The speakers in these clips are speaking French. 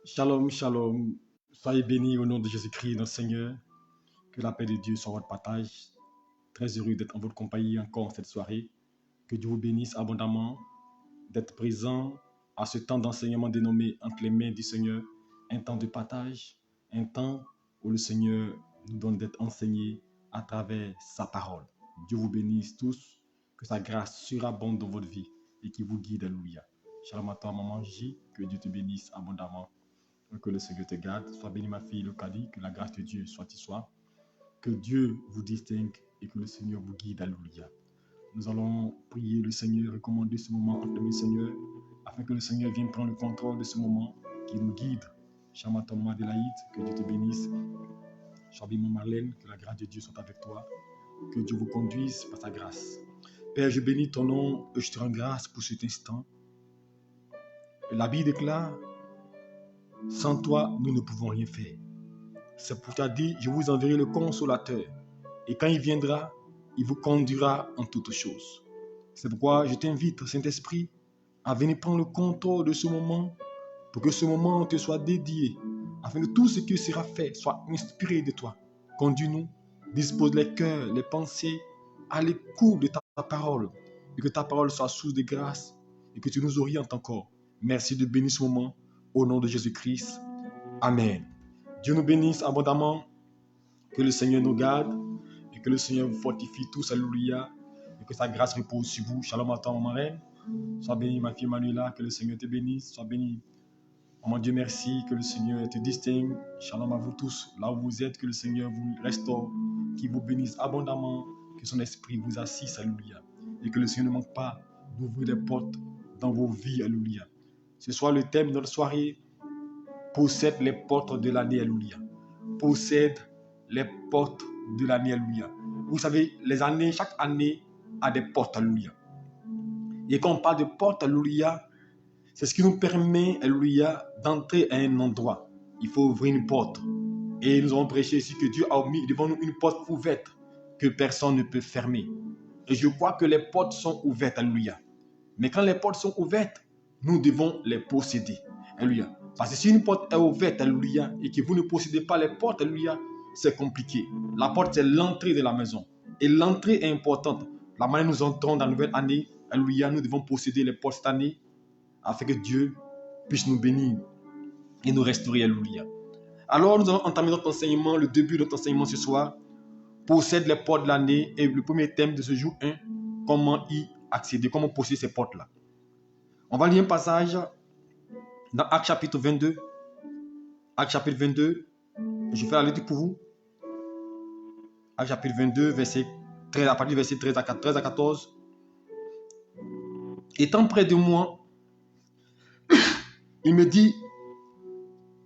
Shalom, shalom. Soyez bénis au nom de Jésus-Christ, notre Seigneur. Que la paix de Dieu soit votre partage. Très heureux d'être en votre compagnie encore cette soirée. Que Dieu vous bénisse abondamment d'être présent à ce temps d'enseignement dénommé entre les mains du Seigneur. Un temps de partage, un temps où le Seigneur nous donne d'être enseigné à travers sa parole. Dieu vous bénisse tous. Que sa grâce surabonde dans votre vie et qui vous guide. Alléluia. Shalom à toi, maman J. Que Dieu te bénisse abondamment. Que le Seigneur te garde. Sois bénie, ma fille, le Kadi. Que la grâce de Dieu soit y soit. Que Dieu vous distingue et que le Seigneur vous guide. Alléluia. Nous allons prier le Seigneur, recommander ce moment entre le Seigneur, afin que le Seigneur vienne prendre le contrôle de ce moment, qui nous guide. Shamatom Adélaïde, que Dieu te bénisse. Chabima Marlène, que la grâce de Dieu soit avec toi. Que Dieu vous conduise par sa grâce. Père, je bénis ton nom et je te rends grâce pour cet instant. La Bible déclare, sans toi, nous ne pouvons rien faire. C'est pour t'as dit, je vous enverrai le consolateur. Et quand il viendra, il vous conduira en toutes choses. C'est pourquoi je t'invite, Saint-Esprit, à venir prendre le contrôle de ce moment, pour que ce moment te soit dédié, afin que tout ce qui sera fait soit inspiré de toi. Conduis-nous, dispose les cœurs, les pensées, à l'écoute de ta parole, et que ta parole soit source de grâce, et que tu nous orientes encore. Merci de bénir ce moment, au nom de Jésus-Christ. Amen. Dieu nous bénisse abondamment, que le Seigneur nous garde, et que le Seigneur vous fortifie tous, alléluia, et que sa grâce repose sur vous. Shalom à toi, ma reine. Sois bénie, ma fille Manuela, que le Seigneur te bénisse. Sois bénie. Oh mon Dieu, merci, que le Seigneur te distingue. Shalom à vous tous, là où vous êtes, que le Seigneur vous restaure, qu'il vous bénisse abondamment, que son esprit vous assiste, alléluia. Et que le Seigneur ne manque pas d'ouvrir des portes dans vos vies, alléluia. Ce soir, le thème de notre soirée, possède les portes de l'année, alléluia. Possède les portes de l'année, alléluia. Vous savez, les années, chaque année a des portes, alléluia. Et quand on parle de porte, alléluia, c'est ce qui nous permet, alléluia, d'entrer à un endroit. Il faut ouvrir une porte. Et nous avons prêché ici que Dieu a mis devant nous une porte ouverte que personne ne peut fermer. Et je crois que les portes sont ouvertes, alléluia. Mais quand les portes sont ouvertes, nous devons les posséder, alléluia. Parce que si une porte est ouverte, alléluia, et que vous ne possédez pas les portes, alléluia, c'est compliqué. La porte, c'est l'entrée de la maison. Et l'entrée est importante. La manière dont nous entrons dans la nouvelle année, alléluia, nous devons posséder les portes cette année, afin que Dieu puisse nous bénir et nous restaurer, alléluia. Alors, nous allons entamer notre enseignement, le début de notre enseignement ce soir, possède les portes de l'année, et le premier thème de ce jour 1, comment y accéder, comment posséder ces portes-là. On va lire un passage dans Actes chapitre 22. Actes chapitre 22, je fais la lecture pour vous. Actes chapitre 22, verset 13, à partir du verset 13 à 14. Étant près de moi, il me dit,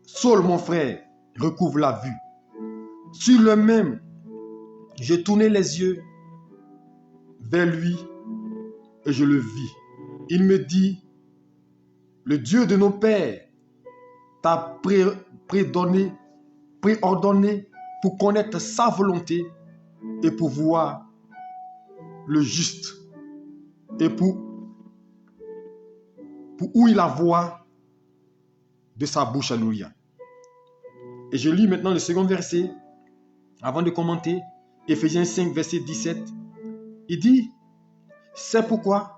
Saul, mon frère, recouvre la vue. Sur le même, je tournai les yeux vers lui et je le vis. Il me dit, le Dieu de nos pères t'a préordonné pour connaître sa volonté et pour voir le juste et pour ouïr la voix de sa bouche, alléluia. Et je lis maintenant le second verset avant de commenter. Éphésiens 5, verset 17. Il dit, c'est pourquoi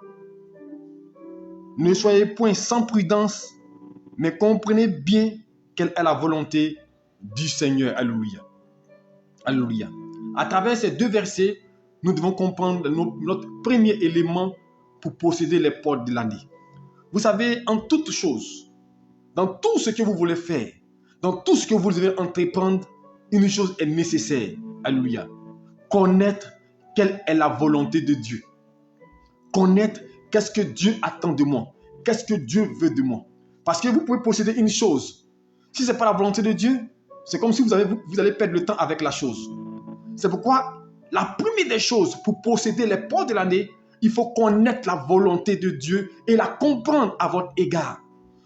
ne soyez point sans prudence, mais comprenez bien quelle est la volonté du Seigneur. Alléluia. Alléluia. À travers ces deux versets, nous devons comprendre notre premier élément pour posséder les portes de l'année. Vous savez, en toute chose, dans tout ce que vous voulez faire, dans tout ce que vous devez entreprendre, une chose est nécessaire. Alléluia. Connaître quelle est la volonté de Dieu. Connaître qu'est-ce que Dieu attend de moi. Qu'est-ce que Dieu veut de moi. Parce que vous pouvez posséder une chose. Si ce n'est pas la volonté de Dieu, c'est comme si vous allez perdre le temps avec la chose. C'est pourquoi la première des choses pour posséder les portes de l'année, il faut connaître la volonté de Dieu et la comprendre à votre égard.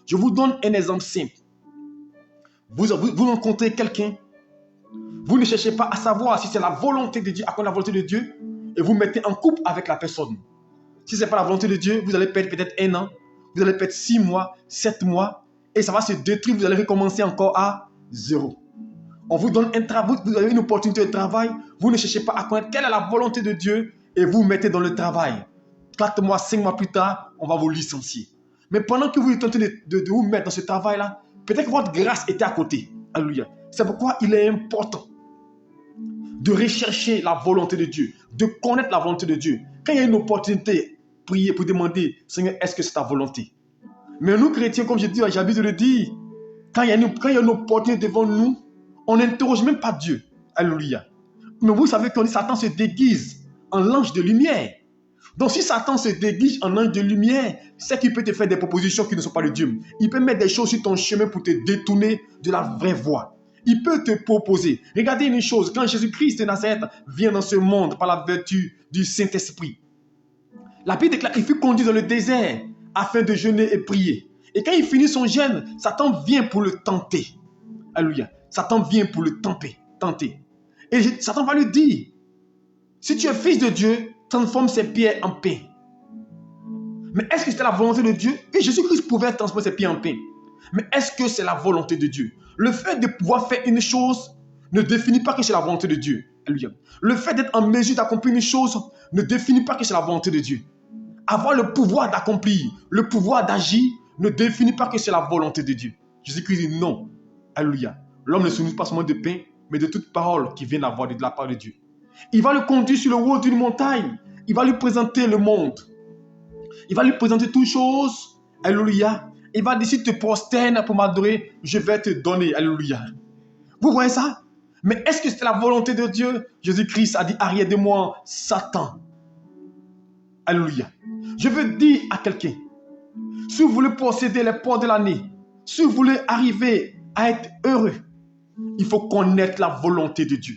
Je vous donne un exemple simple. Vous rencontrez quelqu'un, vous ne cherchez pas à savoir si c'est la volonté de Dieu, à quoi la volonté de Dieu, et vous mettez en couple avec la personne. Si ce n'est pas la volonté de Dieu, vous allez perdre peut-être 1 an, vous allez perdre 6 mois, 7 mois, et ça va se détruire, vous allez recommencer encore à zéro. On vous donne un travail, vous avez une opportunité de travail, vous ne cherchez pas à connaître quelle est la volonté de Dieu et vous mettez dans le travail. 4 mois, 5 mois plus tard, on va vous licencier. Mais pendant que vous êtes en train de vous mettre dans ce travail-là, peut-être que votre grâce était à côté. Alléluia. C'est pourquoi il est important de rechercher la volonté de Dieu, de connaître la volonté de Dieu. Quand il y a une opportunité, prier pour demander, Seigneur, est-ce que c'est ta volonté? Mais nous, chrétiens, comme je dis, j'ai envie de le dire, quand il y a une opportunité devant nous, on n'interroge même pas Dieu. Alléluia. Mais vous savez que Satan se déguise en ange de lumière. Donc si Satan se déguise en ange de lumière, c'est qu'il peut te faire des propositions qui ne sont pas de Dieu. Il peut mettre des choses sur ton chemin pour te détourner de la vraie voie. Il peut te proposer. Regardez une chose, quand Jésus-Christ de Nazareth vient dans ce monde par la vertu du Saint-Esprit, la Bible déclare qu'il fut conduit dans le désert afin de jeûner et prier. Et quand il finit son jeûne, Satan vient pour le tenter. Alléluia. Satan vient pour le tenter. Et Satan va lui dire, si tu es fils de Dieu, transforme ces pierres en pain. Mais est-ce que c'était la volonté de Dieu? Et Jésus-Christ pouvait transformer ces pierres en pain. Mais est-ce que c'est la volonté de Dieu? Le fait de pouvoir faire une chose ne définit pas que c'est la volonté de Dieu. Alléluia. Le fait d'être en mesure d'accomplir une chose ne définit pas que c'est la volonté de Dieu. Avoir le pouvoir d'accomplir, le pouvoir d'agir ne définit pas que c'est la volonté de Dieu. Jésus-Christ dit non. Alléluia. L'homme ne se nourrit pas seulement de pain, mais de toute parole qui vient de la part de Dieu. Il va le conduire sur le haut d'une montagne. Il va lui présenter le monde. Il va lui présenter toutes choses. Alléluia. Il va dire, si tu te prosternes pour m'adorer, je vais te donner. Alléluia. Vous voyez ça? Mais est-ce que c'est la volonté de Dieu? Jésus-Christ a dit, arrière de moi, Satan. Alléluia. Je veux dire à quelqu'un, si vous voulez posséder les portes de l'année, si vous voulez arriver à être heureux, il faut connaître la volonté de Dieu.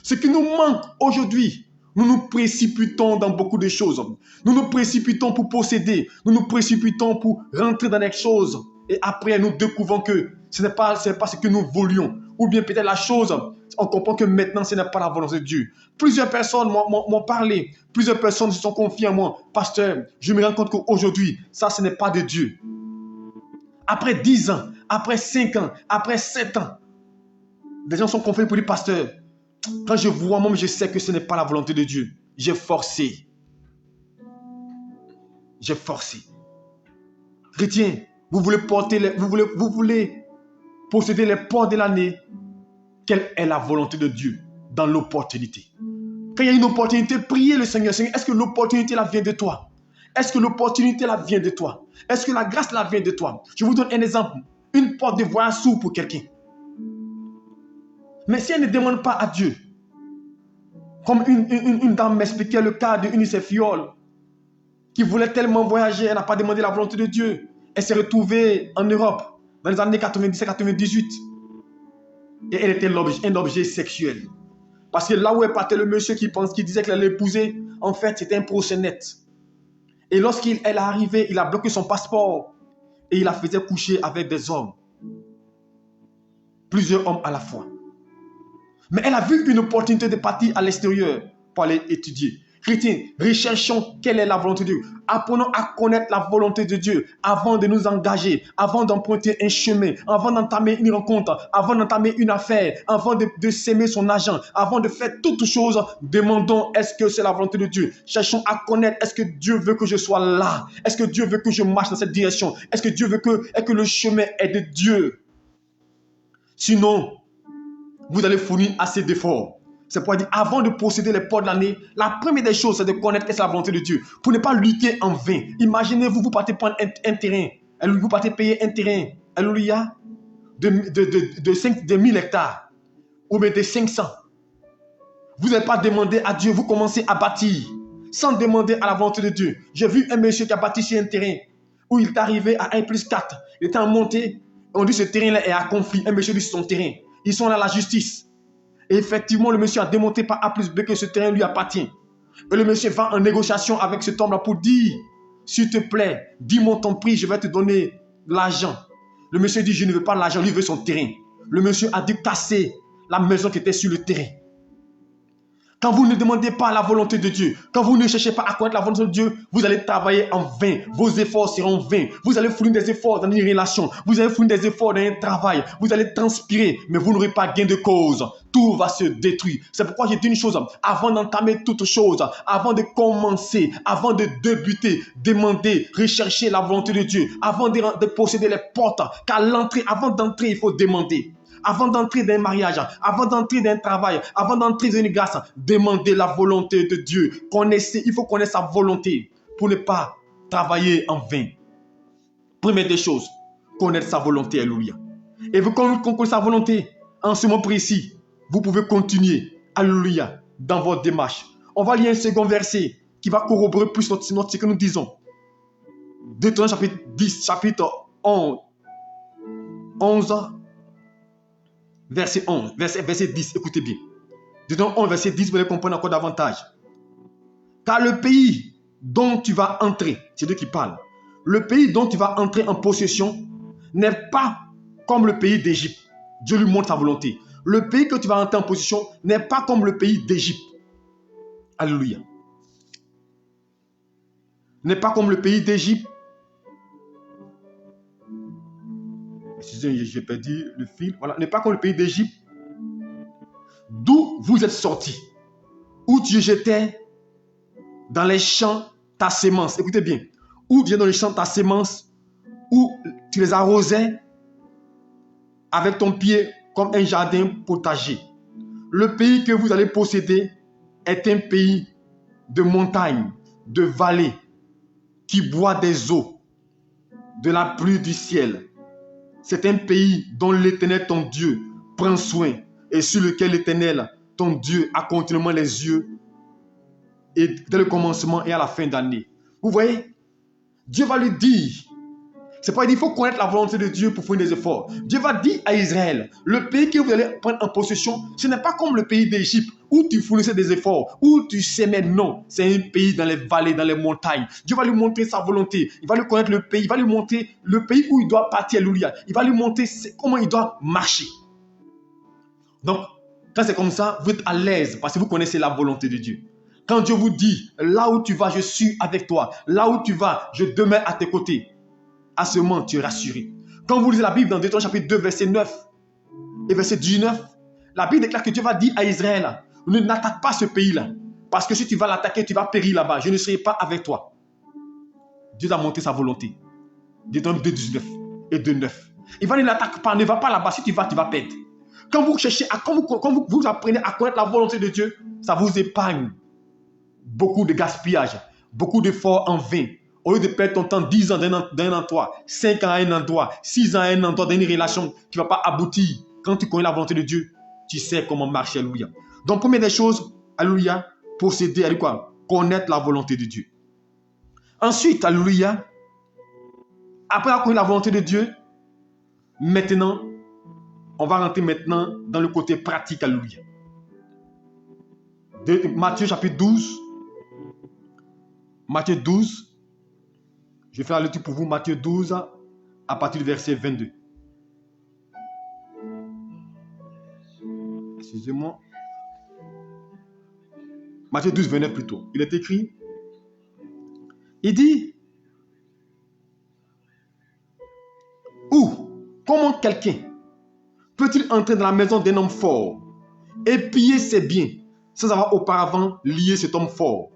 Ce qui nous manque aujourd'hui, nous nous précipitons dans beaucoup de choses. Nous nous précipitons pour posséder. Nous nous précipitons pour rentrer dans les choses. Et après, nous découvrons que ce n'est pas ce que nous voulions. Ou bien peut-être la chose, on comprend que maintenant, ce n'est pas la volonté de Dieu. Plusieurs personnes m'ont parlé. Plusieurs personnes se sont confiées à moi. Pasteur, je me rends compte qu'aujourd'hui, ça, ce n'est pas de Dieu. Après 10 ans, après 5 ans, après 7 ans, des gens sont confiés pour dire, pasteur, quand je vois moi, je sais que ce n'est pas la volonté de Dieu. J'ai forcé. J'ai forcé. Chrétien, vous voulez posséder les portes de l'année. Quelle est la volonté de Dieu dans l'opportunité? Quand il y a une opportunité, priez le Seigneur. Seigneur, est-ce que l'opportunité là vient de toi? Est-ce que l'opportunité là vient de toi? Est-ce que la grâce là vient de toi? Je vous donne un exemple. Une porte de voyage s'ouvre pour quelqu'un. Mais si elle ne demande pas à Dieu, comme une dame m'expliquait le cas d'une de ses fioles qui voulait tellement voyager, elle n'a pas demandé la volonté de Dieu. Elle s'est retrouvée en Europe dans les années 97-98 et elle était un objet sexuel. Parce que là où elle partait, le monsieur qui disait qu'elle allait l'épouser, en fait, c'était un proxénète. Et lorsqu'elle est arrivée, il a bloqué son passeport et il la faisait coucher avec des hommes. Plusieurs hommes à la fois. Mais elle a vu une opportunité de partir à l'extérieur pour aller étudier. Chrétiens, recherchons quelle est la volonté de Dieu. Apprenons à connaître la volonté de Dieu avant de nous engager, avant d'emprunter un chemin, avant d'entamer une rencontre, avant d'entamer une affaire, avant de s'aimer son agent, avant de faire toutes choses. Demandons, est-ce que c'est la volonté de Dieu? Cherchons à connaître, est-ce que Dieu veut que je sois là? Est-ce que Dieu veut que je marche dans cette direction? Est-ce que Dieu veut que le chemin est de Dieu? Sinon, vous allez fournir assez d'efforts. C'est pour dire, avant de posséder les portes de l'année, la première des choses, c'est de connaître quelle est la volonté de Dieu. Pour ne pas lutter en vain. Imaginez-vous, vous partez prendre un terrain. Vous partez payer un terrain. Alléluia. De 1000 hectares. Ou bien de 500. Vous n'allez pas demander à Dieu, vous commencez à bâtir. Sans demander à la volonté de Dieu. J'ai vu un monsieur qui a bâti sur un terrain. Où il est arrivé à 1+4. Il était en montée. On dit ce terrain-là est à conflit. Un monsieur dit c'est son terrain. Ils sont là à la justice. Et effectivement, le monsieur a démonté par A plus B que ce terrain lui appartient. Et le monsieur va en négociation avec cet homme-là pour dire, s'il te plaît, dis-moi ton prix, je vais te donner l'argent. Le monsieur dit, je ne veux pas l'argent, lui veut son terrain. Le monsieur a dû casser la maison qui était sur le terrain. Quand vous ne demandez pas la volonté de Dieu, quand vous ne cherchez pas à connaître la volonté de Dieu, vous allez travailler en vain. Vos efforts seront vains. Vous allez fournir des efforts dans une relation. Vous allez fournir des efforts dans un travail. Vous allez transpirer, mais vous n'aurez pas gain de cause. Tout va se détruire. C'est pourquoi j'ai dit une chose. Avant d'entamer toute chose, avant de commencer, avant de débuter, demander, rechercher la volonté de Dieu, avant de posséder les portes, car avant d'entrer, il faut demander. Avant d'entrer dans un mariage, avant d'entrer dans un travail, avant d'entrer dans une grâce, demandez la volonté de Dieu. Il faut connaître sa volonté pour ne pas travailler en vain. Première des choses, connaître sa volonté, alléluia. Et vous connaissez sa volonté, en ce moment précis, vous pouvez continuer, alléluia, dans votre démarche. On va lire un second verset qui va corroborer plus ce que nous disons. Deutéronome chapitre 10, chapitre 11, verset 11, verset 10, écoutez bien. Deutéronome 11, verset 10, vous allez comprendre encore davantage. Car le pays dont tu vas entrer, c'est Dieu qui parle, le pays dont tu vas entrer en possession n'est pas comme le pays d'Égypte. Dieu lui montre sa volonté. Le pays que tu vas entrer en possession n'est pas comme le pays d'Égypte. Alléluia. N'est pas comme le pays d'Égypte. J'ai perdu le fil. Voilà. N'est pas comme le pays d'Égypte, d'où vous êtes sortis, où tu jetais dans les champs ta sémence. Écoutez bien. Où tu jetais dans les champs ta sémence, où tu les arrosais avec ton pied comme un jardin potager. Le pays que vous allez posséder est un pays de montagnes, de vallées, qui boit des eaux, de la pluie du ciel. C'est un pays dont l'Éternel, ton Dieu, prend soin et sur lequel l'Éternel, ton Dieu, a continuellement les yeux et dès le commencement et à la fin d'année. Vous voyez, Dieu va lui dire, c'est pas il faut connaître la volonté de Dieu pour faire des efforts. Dieu va dire à Israël, le pays que vous allez prendre en possession, ce n'est pas comme le pays d'Égypte où tu fournissais des efforts, où tu s'aimais. Non, c'est un pays dans les vallées, dans les montagnes. Dieu va lui montrer sa volonté. Il va lui connaître le pays. Il va lui montrer le pays où il doit partir. Alléluia. Il va lui montrer comment il doit marcher. Donc, quand c'est comme ça, vous êtes à l'aise parce que vous connaissez la volonté de Dieu. Quand Dieu vous dit, là où tu vas, je suis avec toi. Là où tu vas, je demeure à tes côtés. À ce moment, tu es rassuré. Quand vous lisez la Bible dans Deutéronome chapitre 2, verset 9 et verset 19, la Bible déclare que Dieu va dire à Israël, ne n'attaque pas ce pays-là. Parce que si tu vas l'attaquer, tu vas périr là-bas. Je ne serai pas avec toi. Dieu a montré sa volonté. Deutéronome 2, 19 et 2, 9. Il va ne l'attaque pas, ne va pas là-bas. Si tu vas perdre. Quand vous cherchez, quand vous apprenez à connaître la volonté de Dieu, ça vous épargne beaucoup de gaspillage, beaucoup d'efforts en vain. Au lieu de perdre ton temps 10 ans d'un endroit, 5 ans à un endroit, 6 ans à un endroit, dans une relation qui ne va pas aboutir. Quand tu connais la volonté de Dieu, tu sais comment marcher, alléluia. Donc, première des choses, alléluia, posséder, alléluia, connaître la volonté de Dieu. Ensuite, alléluia, après avoir connu la volonté de Dieu, maintenant, on va rentrer maintenant dans le côté pratique, alléluia. De Matthieu chapitre 12, Matthieu 12, je vais faire la lecture pour vous, Matthieu 12, à partir du verset 22. Excusez-moi. Matthieu 12, 29 plutôt. Il est écrit, il dit, comment quelqu'un peut-il entrer dans la maison d'un homme fort et piller ses biens sans avoir auparavant lié cet homme fort?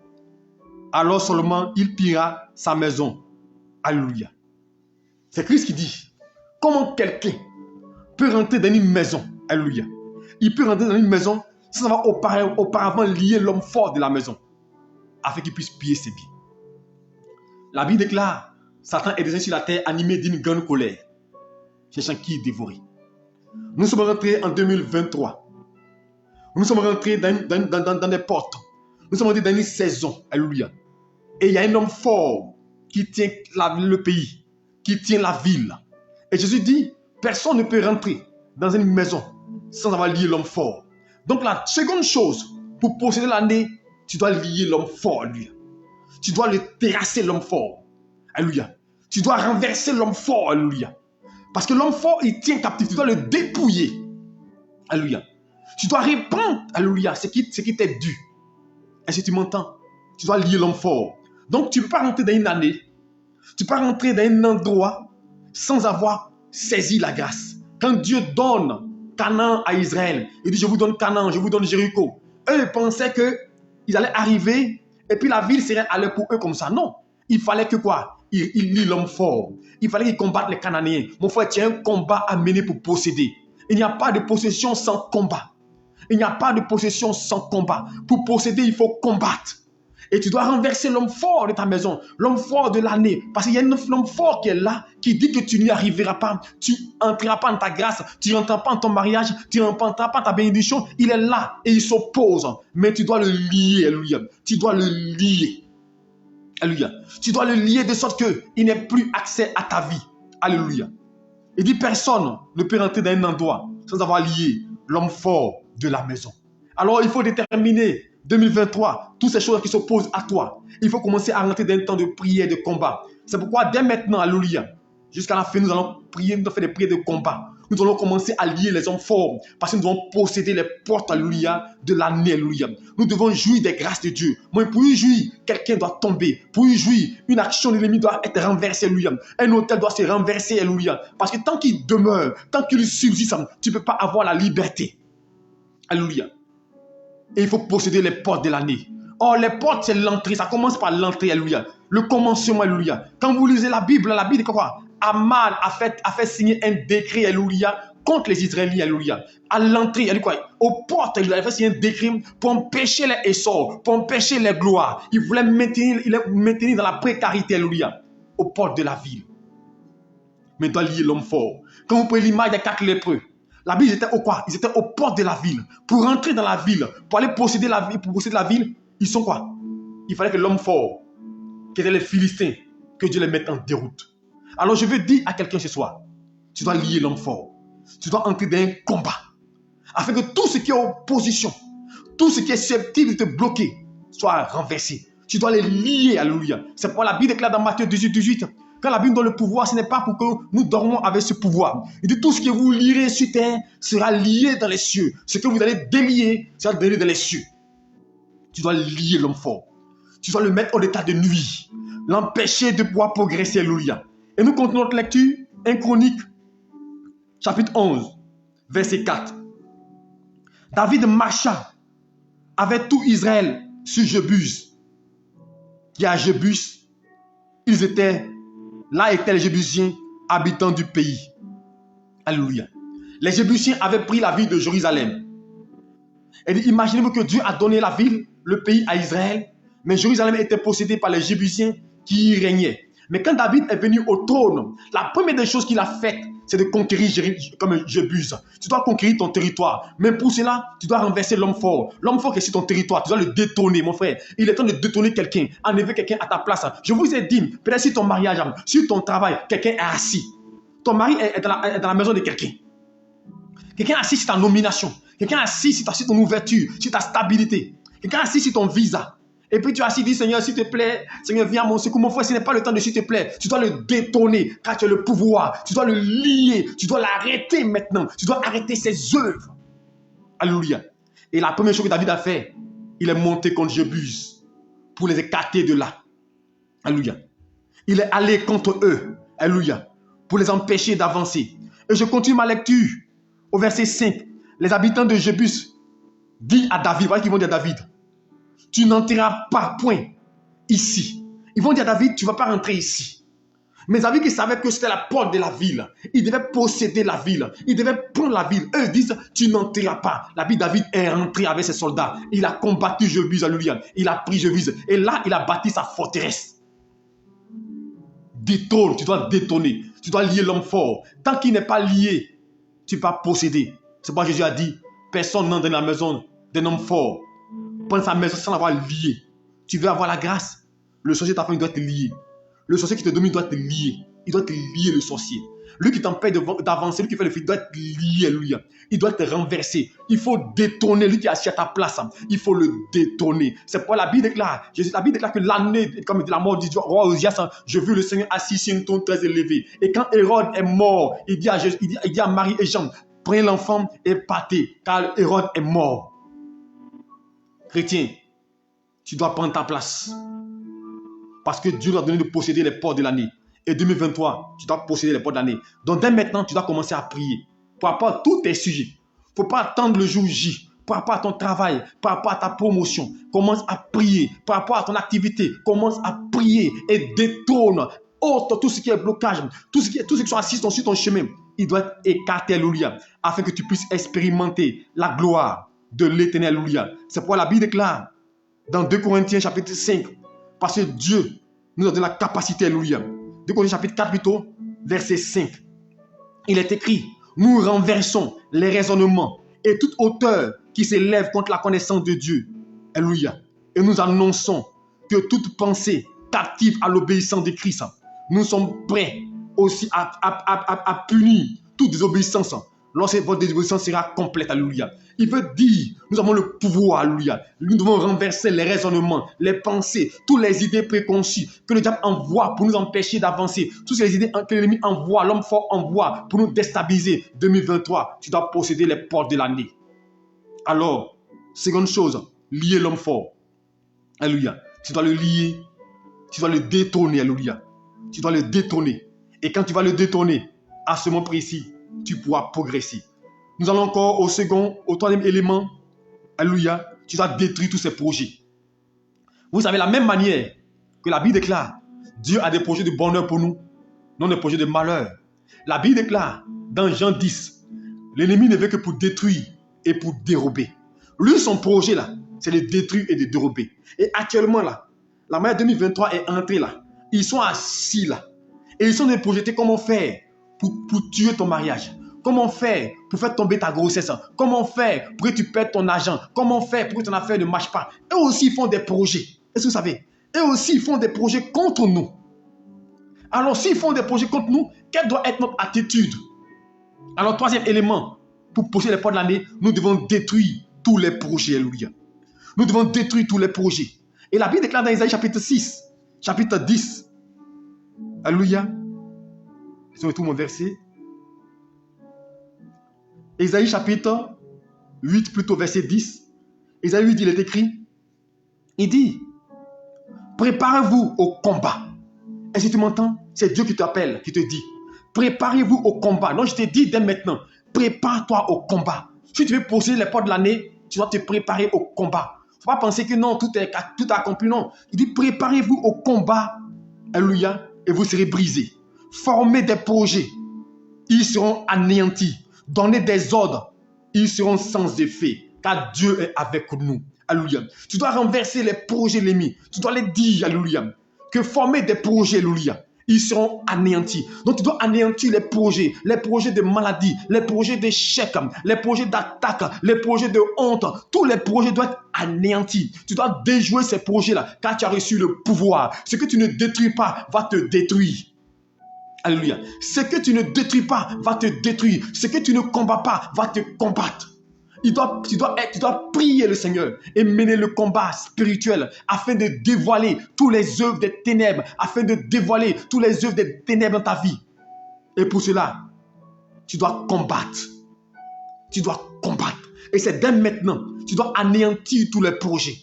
Alors seulement il pillera sa maison. Alléluia. C'est Christ qui dit, comment quelqu'un peut rentrer dans une maison? Alléluia. Il peut rentrer dans une maison sans avoir auparavant lié l'homme fort de la maison, afin qu'il puisse piller ses biens. La Bible déclare, Satan est descendu sur la terre animé d'une grande colère, cherchant qui dévorer. Nous sommes rentrés en 2023. Nous sommes rentrés dans des portes. Nous sommes rentrés dans une saison. Alléluia. Et il y a un homme fort qui tient le pays, qui tient la ville. Et Jésus dit, personne ne peut rentrer dans une maison sans avoir lié l'homme fort. Donc la seconde chose, pour posséder l'année, tu dois lier l'homme fort, alléluia. Tu dois le terrasser, l'homme fort. Alléluia. Tu dois renverser l'homme fort, alléluia. Parce que l'homme fort, il tient captif. Tu dois le dépouiller. Alléluia. Tu dois répondre, alléluia, ce qui t'est dû. Est-ce que tu m'entends? Tu dois lier l'homme fort. Donc, tu ne peux pas rentrer dans une année, tu ne peux pas rentrer dans un endroit sans avoir saisi la grâce. Quand Dieu donne Canaan à Israël, il dit, je vous donne Canaan, je vous donne Jéricho. Eux, ils pensaient qu'ils allaient arriver et puis la ville serait allée pour eux comme ça. Non. Il fallait que quoi? Ils lient l'homme fort. Il fallait qu'ils combattent les Cananéens. Mon frère, tu as un combat à mener pour posséder. Il n'y a pas de possession sans combat. Il n'y a pas de possession sans combat. Pour posséder, il faut combattre. Et tu dois renverser l'homme fort de ta maison, l'homme fort de l'année. Parce qu'il y a un homme fort qui est là, qui dit que tu n'y arriveras pas, tu n'entreras pas dans ta grâce, tu n'entreras pas dans ton mariage, tu n'entreras pas dans ta bénédiction. Il est là et il s'oppose. Mais tu dois le lier, alléluia. Tu dois le lier. Alléluia. Tu dois le lier de sorte qu'il n'ait plus accès à ta vie. Alléluia. Il dit personne ne peut rentrer dans un endroit sans avoir lié l'homme fort de la maison. Alors il faut déterminer 2023, toutes ces choses qui s'opposent à toi. Il faut commencer à rentrer dans un temps de prière, de combat. C'est pourquoi dès maintenant, alléluia, jusqu'à la fin, nous allons prier, nous allons faire des prières de combat. Nous allons commencer à lier les hommes forts parce que nous devons posséder les portes, alléluia, de l'année, alléluia. Nous devons jouir des grâces de Dieu. Moi, pour y jouir, quelqu'un doit tomber. Pour y jouir, une action de l'ennemi doit être renversée, alléluia. Un hôtel doit se renverser, alléluia. Parce que tant qu'il demeure, tant qu'il subsiste, tu ne peux pas avoir la liberté. Alléluia. Et il faut posséder les portes de l'année. Or, les portes, c'est l'entrée. Ça commence par l'entrée, alléluia. Le commencement, alléluia. Quand vous lisez la Bible dit quoi? Aman a fait signer un décret, alléluia, contre les Israéliens, alléluia. À l'entrée, il a dit quoi? Aux portes, il a fait signer un décret pour empêcher les essors, pour empêcher les gloires. Il voulait maintenir dans la précarité, alléluia, aux portes de la ville. Mais il doit lier l'homme fort. Quand vous prenez l'image des 4 lépreux, la Bible, ils étaient au quoi? Ils étaient aux portes de la ville. Pour rentrer dans la ville, pour aller posséder la ville, ils sont quoi? Il fallait que l'homme fort, qui étaient les Philistins, que Dieu les mette en déroute. Alors je veux dire à quelqu'un ce soir, tu dois lier l'homme fort. Tu dois entrer dans un combat. Afin que tout ce qui est opposition, tout ce qui est susceptible de te bloquer, soit renversé. Tu dois les lier, alléluia. C'est pourquoi la Bible déclare dans Matthieu 18, quand la Bible donne le pouvoir, ce n'est pas pour que nous dormons avec ce pouvoir. Il dit tout ce que vous lirez sur terre sera lié dans les cieux. Ce que vous allez délier sera délié dans les cieux. Tu dois lier l'homme fort. Tu dois le mettre en état de nuit. L'empêcher de pouvoir progresser, alléluia. Et nous continuons notre lecture, 1 Chronique, chapitre 11, verset 4. David marcha avec tout Israël sur Jébus. Et à Jébus, là étaient les Jébusiens, habitants du pays. Alléluia. Les Jébusiens avaient pris la ville de Jérusalem. Et imaginez-vous que Dieu a donné la ville, le pays à Israël, mais Jérusalem était possédée par les Jébusiens qui y régnaient. Mais quand David est venu au trône, la première des choses qu'il a faites, c'est de conquérir comme Jébus. Tu dois conquérir ton territoire. Mais pour cela, tu dois renverser l'homme fort. L'homme fort qui est sur ton territoire, tu dois le détourner, mon frère. Il est temps de détourner quelqu'un, enlever quelqu'un à ta place. Je vous ai dit, peut-être sur ton mariage, sur ton travail, quelqu'un est assis. Ton mari est dans la maison de quelqu'un. Quelqu'un est assis sur ta nomination. Quelqu'un est assis sur ton ouverture, sur ta stabilité. Quelqu'un est assis sur ton visa. Et puis tu as assis, dit Seigneur, s'il te plaît, Seigneur, viens à mon secours. Mon frère, ce n'est pas le temps de s'il te plaît. Tu dois le détourner car tu as le pouvoir. Tu dois le lier. Tu dois l'arrêter maintenant. Tu dois arrêter ses œuvres. Alléluia. Et la première chose que David a fait, il est monté contre Jébus pour les écarter de là. Alléluia. Il est allé contre eux. Alléluia. Pour les empêcher d'avancer. Et je continue ma lecture au verset 5. Les habitants de Jébus disent à David, voilà qu'ils vont dire à David, tu n'entreras pas point ici. Ils vont dire à David, tu ne vas pas rentrer ici. Mais David qui savait que c'était la porte de la ville, il devait posséder la ville, il devait prendre la ville. Eux disent, tu n'entreras pas. La ville David est rentré avec ses soldats. Il a combattu Jébus, alléluia. Il a pris Jébus. Et là, il a bâti sa forteresse. Détourne, tu dois détonner. Tu dois lier l'homme fort. Tant qu'il n'est pas lié, tu ne peux pas posséder. C'est pourquoi Jésus a dit, personne n'entre dans la maison d'un homme fort. Prendre sa maison sans l'avoir lié. Tu veux avoir la grâce? Le sorcier ta famille doit être lié. Le sorcier qui te domine doit être lié. Il doit te lier, le sorcier. Lui qui t'empêche d'avancer, lui qui fait le fil, doit être lié, alléluia. Il doit être renversé. Il faut détourner. Lui qui est assis à ta place, il faut le détourner. C'est pourquoi la Bible déclare que l'année, comme de la mort du roi Osias, je vis le Seigneur assis sur une trône très élevé. Et quand Hérode est mort, il dit à Marie et Jean, prenez l'enfant et partez, car Hérode est mort. Chrétien, tu dois prendre ta place. Parce que Dieu nous a donné de posséder les portes de l'année. Et 2023, tu dois posséder les portes de l'année. Donc dès maintenant, tu dois commencer à prier par rapport à tous tes sujets. Il ne faut pas attendre le jour J. Par rapport à ton travail, par rapport à ta promotion, commence à prier. Par rapport à ton activité, commence à prier et détourne. Ôte tout ce qui est blocage, tout ce qui sont assis sur ton chemin. Il doit être écarté, alléluia, afin que tu puisses expérimenter la gloire de l'Éternel, alléluia. C'est pourquoi la Bible déclare dans 2 Corinthiens chapitre 5, parce que Dieu nous a donné la capacité, alléluia. 2 Corinthiens chapitre 4 plutôt, verset 5. Il est écrit, nous renversons les raisonnements et toute hauteur qui s'élève contre la connaissance de Dieu. Alléluia. Et nous annonçons que toute pensée captive à l'obéissance de Christ, nous sommes prêts aussi à punir toute désobéissance lorsque votre désobéissance sera complète. Alléluia. Il veut dire, nous avons le pouvoir, alléluia. Nous devons renverser les raisonnements, les pensées, toutes les idées préconçues que le diable envoie pour nous empêcher d'avancer. Toutes les idées que l'ennemi envoie, l'homme fort envoie pour nous déstabiliser. 2023, tu dois posséder les portes de l'année. Alors, seconde chose, lier l'homme fort. Alléluia. Tu dois le lier, tu dois le détourner, alléluia. Tu dois le détourner. Et quand tu vas le détourner, à ce moment précis, tu pourras progresser. Nous allons encore au troisième élément. Alléluia. Tu dois détruire tous ces projets. Vous savez, la même manière que la Bible déclare, Dieu a des projets de bonheur pour nous, non des projets de malheur. La Bible déclare dans Jean 10, l'ennemi ne veut que pour détruire et pour dérober. Lui, son projet là, c'est de détruire et de dérober. Et actuellement là, la manière 2023 est entrée là. Ils sont assis là. Et ils sont de projeter comment faire pour tuer ton mariage. Comment faire pour faire tomber ta grossesse. Comment faire pour que tu perdes ton argent. Comment faire pour que ton affaire ne marche pas. Eux aussi, ils font des projets. Est-ce que vous savez? Eux aussi, ils font des projets contre nous. Alors, s'ils font des projets contre nous, quelle doit être notre attitude? Alors, troisième élément, pour pousser les portes de l'année, nous devons détruire tous les projets. Alléluia. Nous devons détruire tous les projets. Et la Bible déclare dans Isaïe chapitre 6, chapitre 10. Alléluia. Je retrouve mon verset. Isaïe chapitre 8, plutôt verset 10. Isaïe 8, il est écrit. Il dit, préparez-vous au combat. Et si tu m'entends, c'est Dieu qui t'appelle, qui te dit, préparez-vous au combat. Donc je te dis dès maintenant, prépare-toi au combat. Si tu veux posséder les portes de l'année, tu dois te préparer au combat. Il ne faut pas penser que non, tout est accompli. Non. Il dit, préparez-vous au combat. Alléluia. Et vous serez brisés. Formez des projets. Ils seront anéantis. Donnez des ordres. Ils seront sans effet. Car Dieu est avec nous. Alléluia. Tu dois renverser les projets de l'ennemi. Tu dois les dire, alléluia, que former des projets, alléluia, ils seront anéantis. Donc tu dois anéantir les projets de maladie, les projets d'échec, les projets d'attaque, les projets de honte. Tous les projets doivent être anéantis. Tu dois déjouer ces projets-là, car tu as reçu le pouvoir. Ce que tu ne détruis pas va te détruire. Alléluia. Ce que tu ne détruis pas va te détruire. Ce que tu ne combats pas va te combattre. Tu dois prier le Seigneur et mener le combat spirituel afin de dévoiler tous les œuvres des ténèbres, afin de dévoiler tous les œuvres des ténèbres dans ta vie. Et pour cela, tu dois combattre. Tu dois combattre. Et c'est dès maintenant, tu dois anéantir tous les projets.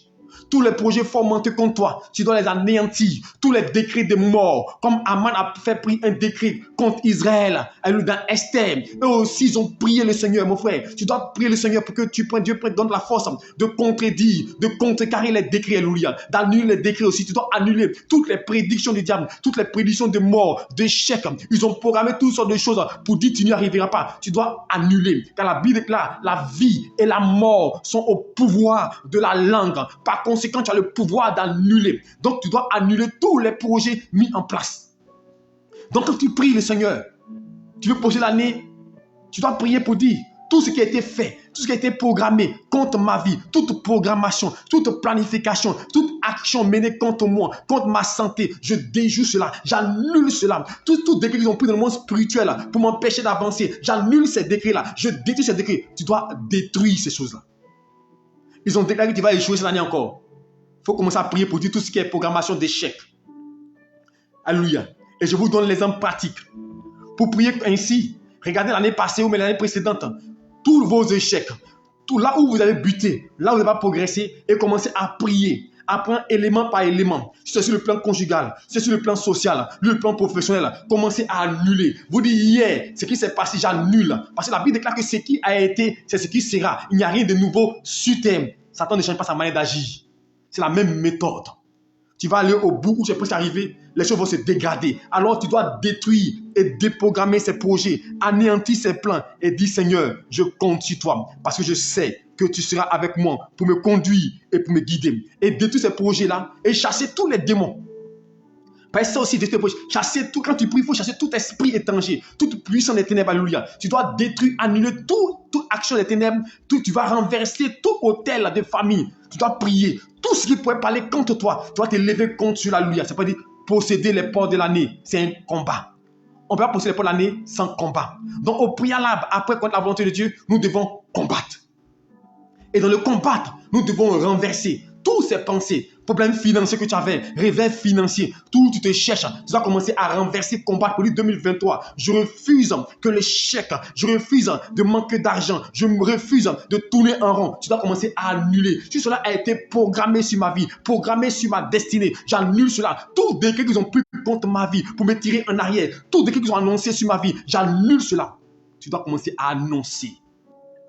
Tous les projets fomentés contre toi, tu dois les anéantir. Tous les décrets de mort, comme Aman a fait pris un décret contre Israël, dans Esther. Eux aussi, ils ont prié le Seigneur, mon frère. Tu dois prier le Seigneur pour que Dieu te donne la force de contredire, de contrecarrer les décrets, alléluia. D'annuler les décrets aussi. Tu dois annuler toutes les prédictions du diable, toutes les prédictions de mort, d'échec. Ils ont programmé toutes sortes de choses pour dire que tu n'y arriveras pas. Tu dois annuler. Car la Bible déclare, la vie et la mort sont au pouvoir de la langue. Par conséquent, tu as le pouvoir d'annuler. Donc, tu dois annuler tous les projets mis en place. Donc, quand tu pries le Seigneur, tu veux poser l'année, tu dois prier pour dire tout ce qui a été fait, tout ce qui a été programmé contre ma vie, toute programmation, toute planification, toute action menée contre moi, contre ma santé, je déjoue cela, j'annule cela. Tout décret qu'ils ont pris dans le monde spirituel pour m'empêcher d'avancer, j'annule ces décrets-là, je détruis ces décrets. Tu dois détruire ces choses-là. Ils ont déclaré que tu vas échouer cette année encore. Il faut commencer à prier pour dire tout ce qui est programmation d'échec. Alléluia. Et je vous donne l'exemple pratique. Pour prier ainsi, regardez l'année passée ou l'année précédente, tous vos échecs, tout là où vous avez buté, là où vous n'avez pas progressé, et commencez à prier, Apprends élément par élément. Si c'est sur le plan conjugal, si c'est sur le plan social, le plan professionnel, commencez à annuler. Vous dites hier, ce qui s'est passé, j'annule. Parce que la Bible déclare que ce qui a été, c'est ce qui sera. Il n'y a rien de nouveau sur terre. Satan ne change pas sa manière d'agir. C'est la même méthode. Tu vas aller au bout où tu es presque arrivé, les choses vont se dégrader. Alors tu dois détruire et déprogrammer ces projets, anéantir ces plans et dire Seigneur, je compte sur toi parce que je sais que tu seras avec moi pour me conduire et pour me guider. Et détruire ces projets-là et chasser tous les démons. Parce que ça aussi, chasser tout, quand tu pries, il faut chasser tout esprit étranger, toute puissance des ténèbres, alléluia. Tu dois détruire, annuler toute action des ténèbres, tu vas renverser tout hôtel de famille. Tu dois prier. Tout ce qui pourrait parler contre toi, tu dois te lever contre sur l'alléluia. Ça veut dire posséder les portes de l'année. C'est un combat. On ne peut pas posséder les portes de l'année sans combat. Donc au préalable, après contre la volonté de Dieu, nous devons combattre. Et dans le combattre, nous devons renverser toutes ces pensées, problèmes financiers que tu avais, réveil financier, tout tu te cherches, tu dois commencer à renverser, combattre pour lui 2023. Je refuse que l'échec, je refuse de manquer d'argent, je me refuse de tourner en rond. Tu dois commencer à annuler. Si cela a été programmé sur ma vie, programmé sur ma destinée, j'annule cela. Tout décret qu'ils ont pris contre ma vie pour me tirer en arrière, tout décret qu'ils ont annoncé sur ma vie, j'annule cela. Tu dois commencer à annoncer,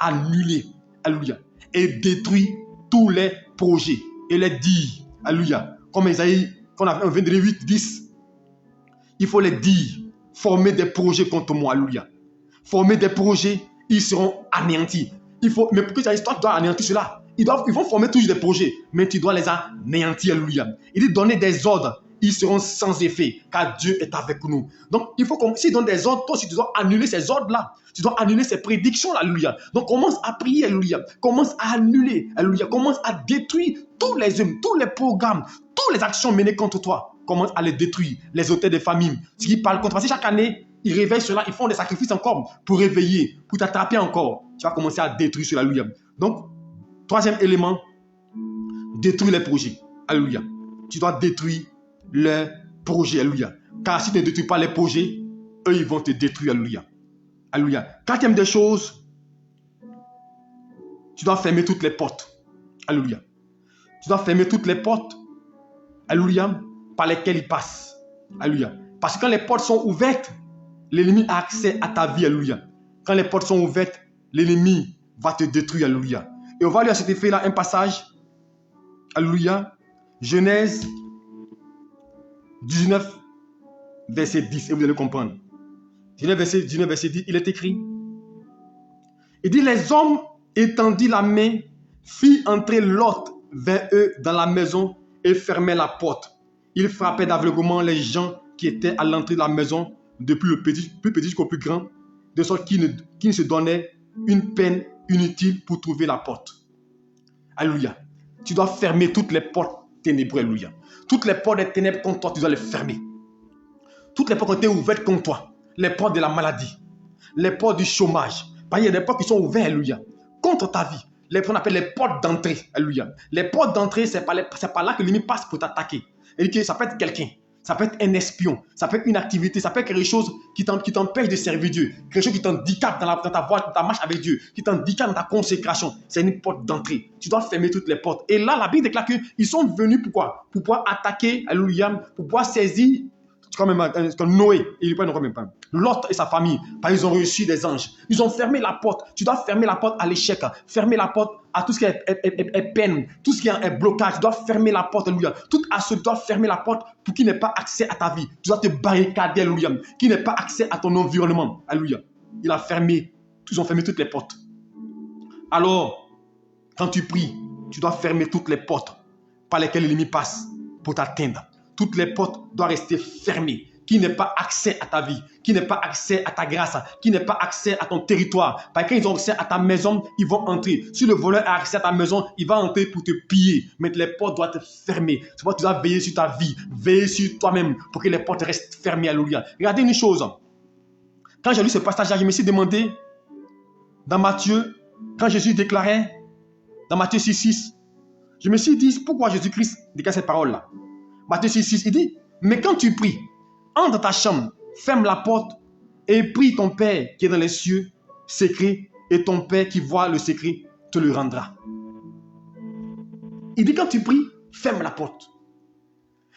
annuler, alléluia, et détruire tous les projets et les dire, alléluia, comme Isaïe, qu'on a en 28, 10, il faut les dire, former des projets contre moi, alléluia, former des projets, ils seront anéantis. Il faut, mais pour que tu dois anéantir cela, ils vont former toujours des projets, mais tu dois les anéantir, alléluia. Il dit donner des ordres, ils seront sans effet, car Dieu est avec nous. Donc, il faut qu'on, s'il donne des ordres, toi aussi, tu dois annuler ces ordres-là. Tu dois annuler ces prédictions-là, alléluia. Donc, commence à prier, alléluia. Commence à annuler, alléluia. Commence à détruire tous les hommes, tous les programmes, toutes les actions menées contre toi. Commence à les détruire. Les hôtels de famille, ce qui parlent contre toi. Parce que chaque année, ils réveillent cela, ils font des sacrifices encore pour réveiller, pour t'attraper encore. Tu vas commencer à détruire cela, alléluia. Donc, troisième élément, détruire les projets, alléluia. Tu dois détruire les projets, alléluia. Car si tu ne détruis pas les projets, eux, ils vont te détruire, alléluia. Alléluia. Quatrième des choses, tu dois fermer toutes les portes. Alléluia. Tu dois fermer toutes les portes, alléluia, par lesquelles ils passent. Alléluia. Parce que quand les portes sont ouvertes, l'ennemi a accès à ta vie, alléluia. Quand les portes sont ouvertes, l'ennemi va te détruire, alléluia. Et on va lire à cet effet-là un passage, alléluia, Genèse 19, verset 10, et vous allez comprendre. Genèse 19, verset 10, il est écrit. Il dit, les hommes étendirent la main, firent entrer Lot vers eux dans la maison et fermaient la porte. Ils frappaient d'aveuglement les gens qui étaient à l'entrée de la maison, depuis le plus petit jusqu'au plus grand, de sorte qu'ils ne se donnaient une peine inutile pour trouver la porte. Alléluia. Tu dois fermer toutes les portes ténébreuses, alléluia. Toutes les portes des ténèbres contre toi, tu dois les fermer. Toutes les portes ont été ouvertes contre toi. Les portes de la maladie, les portes du chômage. Il y a des portes qui sont ouvertes, alléluia, contre ta vie. On appelle les portes d'entrée, alléluia. Les portes d'entrée, c'est par là que l'ennemi passe pour t'attaquer. Et ça peut être quelqu'un, ça peut être un espion, ça peut être une activité, ça peut être quelque chose qui t'empêche de servir Dieu, quelque chose qui t'handicape dans ta voie, dans ta marche avec Dieu, qui t'handicape dans ta consécration. C'est une porte d'entrée. Tu dois fermer toutes les portes. Et là, la Bible déclare qu'ils sont venus pourquoi? Pour pouvoir attaquer, alléluia, pour pouvoir saisir. Comme Noé, il ne même pas. Lot et sa famille, ils ont reçu des anges. Ils ont fermé la porte. Tu dois fermer la porte à l'échec, fermer la porte à tout ce qui est peine, tout ce qui est blocage. Tu dois fermer la porte, alléluia. Tout à ce, tu dois fermer la porte pour qu'il n'ait pas accès à ta vie. Tu dois te barricader, alléluia. Qu'il n'ait pas accès à ton environnement, alléluia. Ils ont fermé toutes les portes. Alors, quand tu pries, tu dois fermer toutes les portes par lesquelles l'ennemi passe pour t'atteindre. Toutes les portes doivent rester fermées. Qui n'ait pas accès à ta vie, qui n'ait pas accès à ta grâce, qui n'ait pas accès à ton territoire. Parce qu'ils ont accès à ta maison, ils vont entrer. Si le voleur a accès à ta maison, il va entrer pour te piller. Mais les portes doivent être fermées. C'est pourquoi tu dois veiller sur ta vie, veiller sur toi-même pour que les portes restent fermées. Alléluia. Regardez une chose. Quand j'ai lu ce passage-là, je me suis demandé, dans Matthieu, quand Jésus déclarait, dans Matthieu 6, je me suis dit, pourquoi Jésus-Christ déclare cette parole-là? Matthieu 6, il dit, mais quand tu pries, entre dans ta chambre, ferme la porte et prie ton Père qui est dans les cieux, secret, et ton Père qui voit le secret te le rendra. Il dit, quand tu pries, Ferme la porte.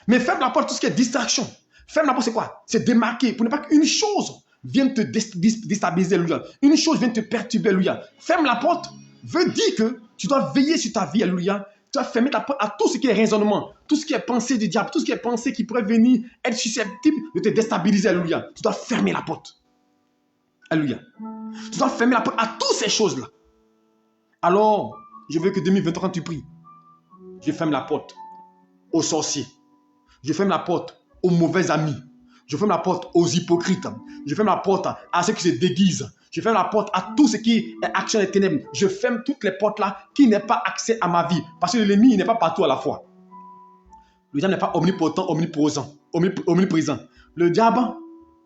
Mais ferme la porte, tout ce qui est distraction. Ferme la porte, c'est quoi? C'est démarquer pour ne pas qu'une chose vienne te déstabiliser, alléluia. Une chose vienne te perturber, alléluia. Ferme la porte veut dire que tu dois veiller sur ta vie, alléluia. Tu dois fermer ta porte à tout ce qui est raisonnement, tout ce qui est pensée du diable, tout ce qui est pensée qui pourrait venir être susceptible de te déstabiliser, alléluia. Tu dois fermer la porte. Alléluia. Tu dois fermer la porte à toutes ces choses-là. Alors, je veux que 2023, quand tu pries, je ferme la porte aux sorciers. Je ferme la porte aux mauvais amis. Je ferme la porte aux hypocrites. Je ferme la porte à ceux qui se déguisent. Je ferme la porte à tout ce qui est action des ténèbres. Je ferme toutes les portes là qui n'aient pas accès à ma vie. Parce que l'ennemi n'est pas partout à la fois. Le diable n'est pas omnipotent, omniprésent. Le diable,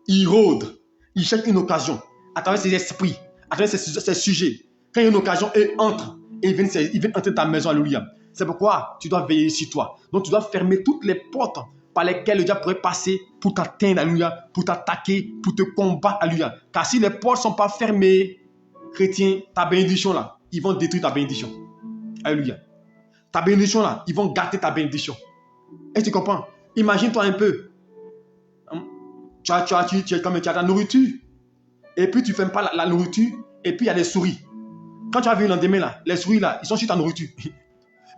il rôde. Il cherche une occasion à travers ses esprits, à travers ses sujets. Quand il y a une occasion, il entre. Et il vient entrer dans ta maison, alléluia. C'est pourquoi tu dois veiller sur toi. Donc tu dois fermer toutes les portes par lesquelles le diable pourrait passer pour t'atteindre, alléluia, pour t'attaquer, pour te combattre, alléluia. Car si les portes ne sont pas fermées, chrétien, ta bénédiction là, ils vont détruire ta bénédiction. Alléluia. Ta bénédiction là, ils vont gâter ta bénédiction. Est-ce que tu comprends? Imagine-toi un peu. Tu as ta nourriture. Et puis tu ne fermes pas la nourriture. Et puis il y a des souris. Quand tu as vu le lendemain là, les souris là, ils sont sur ta nourriture.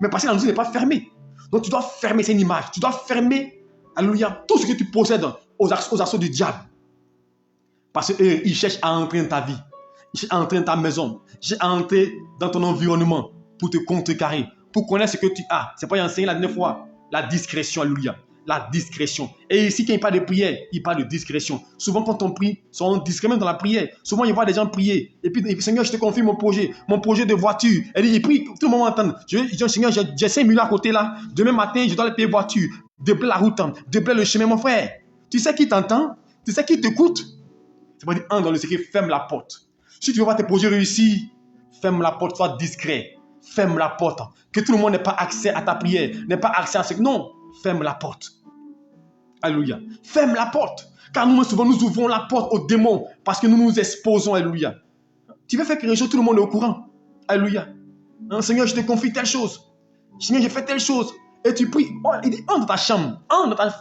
Mais parce que la nourriture n'est pas fermée. Donc tu dois fermer, c'est une image. Tu dois fermer, alléluia, tout ce que tu possèdes aux assauts du diable. Parce qu'ils cherchent à entrer dans ta vie. Ils cherchent à entrer dans ta maison. Ils cherchent à entrer dans ton environnement pour te contrecarrer, pour connaître ce que tu as. C'est pas y enseigner la dernière fois. La discrétion, alléluia. La discrétion. Et ici, quand il parle de prière, il parle de discrétion. Souvent, quand on prie, soyons discrets même dans la prière. Souvent, il voit des gens prier. Et puis, Seigneur, je te confie mon projet de voiture. Et il prie, tout le monde entend. Je dis, Seigneur, j'ai 5 millions à côté là. Demain matin, je dois aller payer voiture. Déblayer la route, déblayer le chemin, mon frère. Tu sais qui t'entend? Tu sais qui t'écoute? C'est pas dire, entre dans le secret, ferme la porte. Si tu veux voir tes projets réussis, ferme la porte, sois discret. Ferme la porte. Que tout le monde n'ait pas accès à ta prière, n'ait pas accès à ce que... Non, ferme la porte. Alléluia. Ferme la porte. Car nous, souvent, nous ouvrons la porte aux démons parce que nous nous exposons. Alléluia. Tu veux faire quelque chose, tout le monde est au courant. Alléluia. Hein, Seigneur, je te confie telle chose. Seigneur, j'ai fait telle chose. Et tu pries. Oh, il dit, entre dans ta chambre.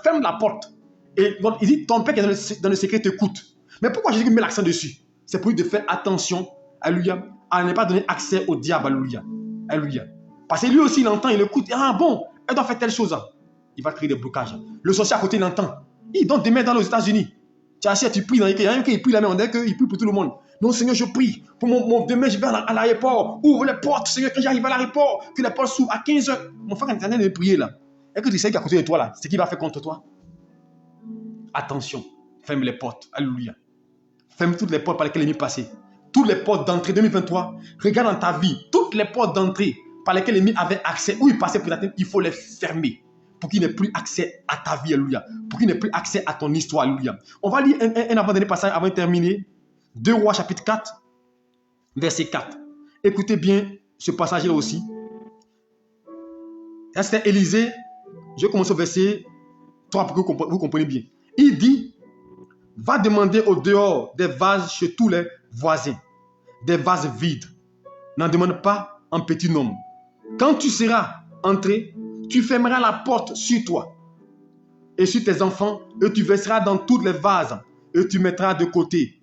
Ferme la porte. Et donc, il dit, ton Père qui est dans le secret t'écoute. Mais pourquoi Jésus met l'accent dessus? C'est pour lui de faire attention. Alléluia. À ne pas donner accès au diable. Alléluia. Alléluia. Parce que lui aussi, il entend, il écoute. Ah bon, elle doit faire telle chose. Il va créer des blocages. Le sorcier à côté l'entend. Il donne des mains dans les États-Unis. Tu as assis, tu pries. Il y a un qui prie la main. On dirait qu'il prie pour tout le monde. Non, Seigneur, je prie. Pour demain, je vais à l'aéroport. Ouvre les portes, Seigneur, quand j'arrive à l'aéroport. Que les portes s'ouvrent à 15 h. Mon frère, quand tu es en train de prier là, est-ce que tu sais qu'à côté de toi là, c'est qui va faire contre toi? Attention. Ferme les portes. Alléluia. Ferme toutes les portes par lesquelles il est passé. Toutes les portes d'entrée 2023. Regarde dans ta vie. Toutes les portes d'entrée par lesquelles l'ennemi avait accès, où il passait pour t'atteindre, il faut les fermer. Pour qu'il n'ait plus accès à ta vie, alléluia. Pour qu'il n'ait plus accès à ton histoire, alléluia. On va lire un avant-dernier passage avant de terminer. 2 Rois chapitre 4, verset 4. Écoutez bien ce passage-là aussi. Là, c'était Élisée. Je vais commencer au verset 3 pour que vous compreniez bien. Il dit, va demander au dehors des vases chez tous les voisins. Des vases vides. N'en demande pas en petit nombre. Quand tu seras entré, tu fermeras la porte sur toi et sur tes enfants et tu verseras dans tous les vases et tu mettras de côté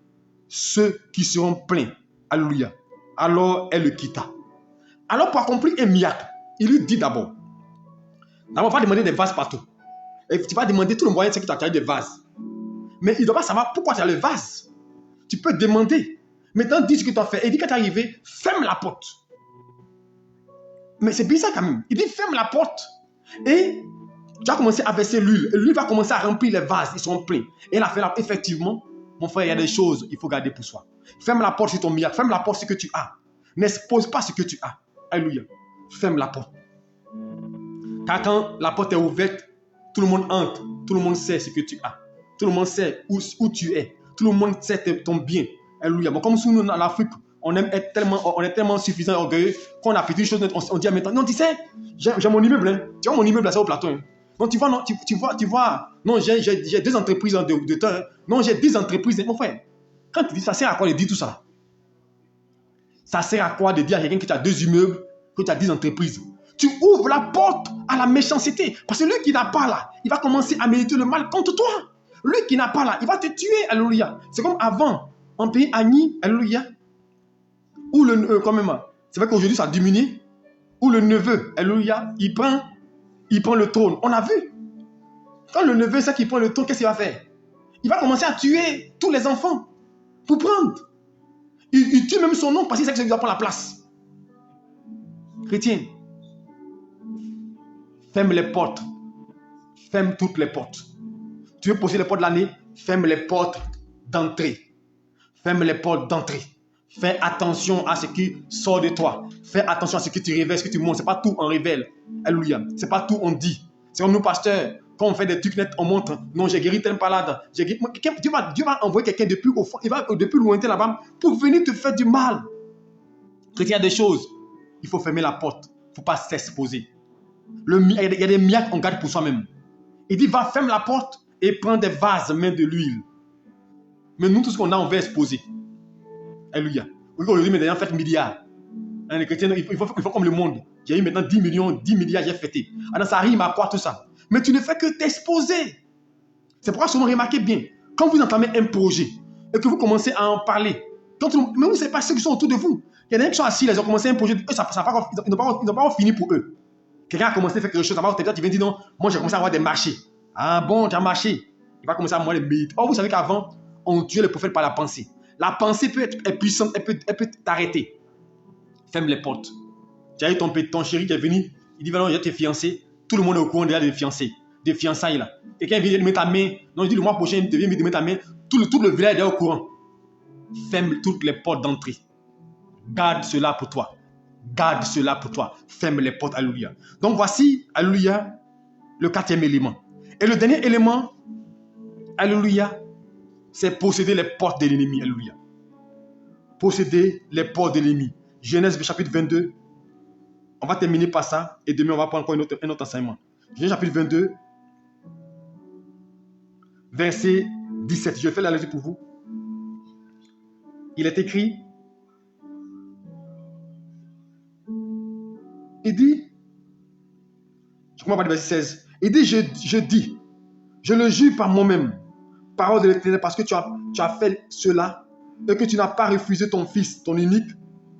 ceux qui seront pleins. Alléluia. Alors elle le quitta. Alors pour accomplir un miracle, il lui dit d'abord, va demander des vases partout. Et tu vas demander tout le moyen, c'est que tu as des vases. Mais il ne doit pas savoir pourquoi tu as le vase. Tu peux demander. Maintenant, dis ce que tu as fait. Et dit quand tu es arrivé, ferme la porte. Mais c'est bizarre quand même. Il dit ferme la porte. Et tu as commencé à verser l'huile. Et l'huile va commencer à remplir les vases. Ils sont pleins. Et il a fait là. Effectivement, mon frère, il y a des choses qu'il faut garder pour soi. Ferme la porte sur ton miracle. Ferme la porte sur ce que tu as. N'expose pas ce que tu as. Alléluia. Ferme la porte. Car quand la porte est ouverte, tout le monde entre. Tout le monde sait ce que tu as. Tout le monde sait où tu es. Tout le monde sait ton bien. Alléluia. Bon, comme nous, en Afrique, on est tellement suffisant et orgueilleux qu'on a fait une chose, on dit à maintenant, non, tu sais, j'ai mon immeuble, hein. Tu vois mon immeuble là, c'est au plateau. Hein. Donc tu vois, non, tu vois, non, j'ai 2 entreprises de temps. Hein. Non, j'ai 10 entreprises. Mon frère, quand tu dis, ça sert à quoi de dire tout ça? Ça sert à quoi de dire à quelqu'un que tu as 2 immeubles, que tu as 10 entreprises? Tu ouvres la porte à la méchanceté. Parce que lui qui n'a pas là, il va commencer à méditer le mal contre toi. Lui qui n'a pas là, il va te tuer. Alléluia. C'est comme avant, en pays Agni, alléluia. Où quand même, c'est vrai qu'aujourd'hui ça a diminué. Où le neveu, alléluia, il prend le trône. On a vu. Quand le neveu sait qu'il prend le trône, qu'est-ce qu'il va faire? Il va commencer à tuer tous les enfants pour prendre. Il tue même son nom parce qu'il sait que ça doit prendre la place. Chrétien, ferme les portes. Ferme toutes les portes. Tu veux poser les portes de l'année? Ferme les portes d'entrée. Ferme les portes d'entrée. Fais attention à ce qui sort de toi. Fais attention à ce que tu révèles, ce que tu montres. Ce n'est pas tout on révèle. Alléluia. Ce n'est pas tout on dit. C'est comme nous, pasteurs. Quand on fait des trucs nets, on montre. Non, j'ai guéri telle malade. Dieu va envoyer quelqu'un depuis au fond. Il va depuis lointain là-bas pour venir te faire du mal. Chrétien, il y a des choses. Il faut fermer la porte. Il ne faut pas s'exposer. Il y a des miaques qu'on garde pour soi-même. Il dit, va, ferme la porte et prends des vases, mets de l'huile. Mais nous, tout ce qu'on a, on veut exposer. Alléluia. Aujourd'hui, maintenant, faites milliards. Les chrétiens, il faut comme le monde. J'ai eu maintenant 10 millions, 10 milliards, j'ai fêté. Alors ça rime à quoi tout ça? Mais tu ne fais que t'exposer. C'est pourquoi souvent remarquez bien, quand vous entamez un projet et que vous commencez à en parler, mais vous ne savez pas ceux qui sont autour de vous. Il y en a qui sont assis, ils ont commencé un projet, eux, ils n'ont pas fini pour eux. Quelqu'un a commencé à faire quelque chose, peut-être tu viens dire non, moi j'ai commencé à avoir des marchés. Ah bon, tu as marché. Il va commencer à avoir des mérites. Or, vous savez qu'avant, on tuait les prophètes par la pensée. La pensée peut être puissante, elle peut t'arrêter. Ferme les portes. Tu as eu ton chéri qui est venu, il dit non, il y a tes fiancés. Tout le monde est au courant déjà des fiancés, des fiançailles là. Quelqu'un vient de mettre ta main, non, il dit le mois prochain, il vient de mettre ta main. Tout le village est déjà au courant. Ferme toutes les portes d'entrée. Garde cela pour toi. Garde cela pour toi. Ferme les portes, alléluia. Donc voici, alléluia, le 4e élément. Et le dernier élément, alléluia, c'est posséder les portes de l'ennemi, alléluia. Posséder les portes de l'ennemi. Genèse chapitre 22. On va terminer par ça et demain on va prendre encore un autre enseignement. Genèse chapitre 22, verset 17. Je fais la lecture pour vous. Il est écrit, il dit, je commence par le verset 16. Il dit, je dis, je le jure par moi-même, parole de l'Éternel, parce que tu as fait cela et que tu n'as pas refusé ton fils, ton unique,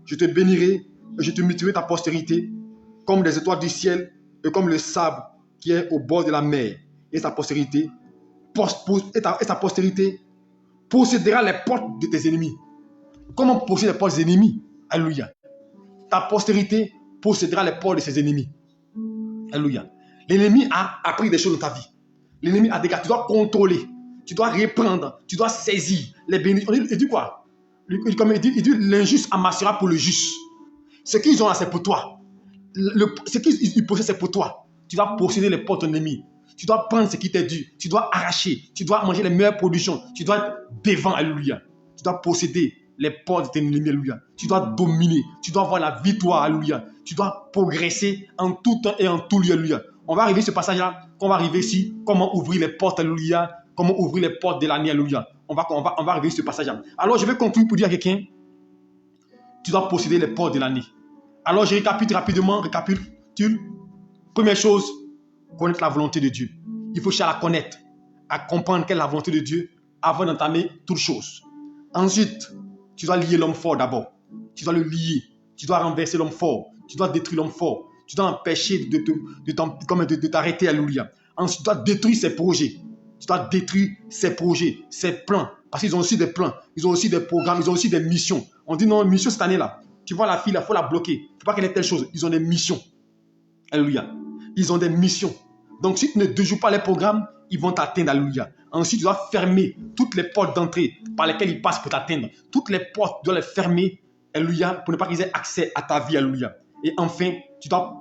je te bénirai et je te multiplierai ta postérité comme les étoiles du ciel et comme le sable qui est au bord de la mer. Et sa postérité possédera les portes de tes ennemis. Comment posséder les portes des ennemis? Alléluia. Ta postérité possédera les portes de ses ennemis. Alléluia. L'ennemi a appris des choses dans ta vie. L'ennemi a des gars, tu dois contrôler, tu dois reprendre, tu dois saisir les bénédictions. Il dit quoi? Il dit l'injuste amassera pour le juste. Ce qu'ils ont là, c'est pour toi. Ce qu'ils possèdent, c'est pour toi. Tu dois posséder les portes de l'ennemi. Tu dois prendre ce qui t'est dû. Tu dois arracher. Tu dois manger les meilleures productions. Tu dois être devant, alléluia. Tu dois posséder les portes de tes ennemis, alléluia. Tu dois dominer. Tu dois avoir la victoire, alléluia. Tu dois progresser en tout temps et en tout lieu, alléluia. On va arriver à ce passage-là. Quand on va arriver ici, comment ouvrir les portes, alléluia. Comment ouvrir les portes de l'année, alléluia. On va arriver à ce passage-là. Alors, je vais conclure pour dire à quelqu'un, tu dois posséder les portes de l'année. Alors, je récapitule rapidement. Première chose, connaître la volonté de Dieu. Il faut chercher à la connaître, à comprendre quelle est la volonté de Dieu avant d'entamer toutes choses. Ensuite, tu dois lier l'homme fort d'abord. Tu dois le lier. Tu dois renverser l'homme fort. Tu dois détruire l'homme fort. Tu dois empêcher de t'arrêter, alléluia. Ensuite, tu dois détruire ses projets. Tu dois détruire ses projets, ses plans. Parce qu'ils ont aussi des plans, ils ont aussi des programmes, ils ont aussi des missions. On dit non, mission cette année-là. Tu vois la fille, il faut la bloquer. Il ne faut pas qu'elle ait telle chose. Ils ont des missions. Alléluia. Ils ont des missions. Donc, si tu ne déjoues pas les programmes, ils vont t'atteindre. Alléluia. Ensuite, tu dois fermer toutes les portes d'entrée par lesquelles ils passent pour t'atteindre. Toutes les portes, tu dois les fermer. Alléluia. Pour ne pas qu'ils aient accès à ta vie. Alléluia. Et enfin, tu dois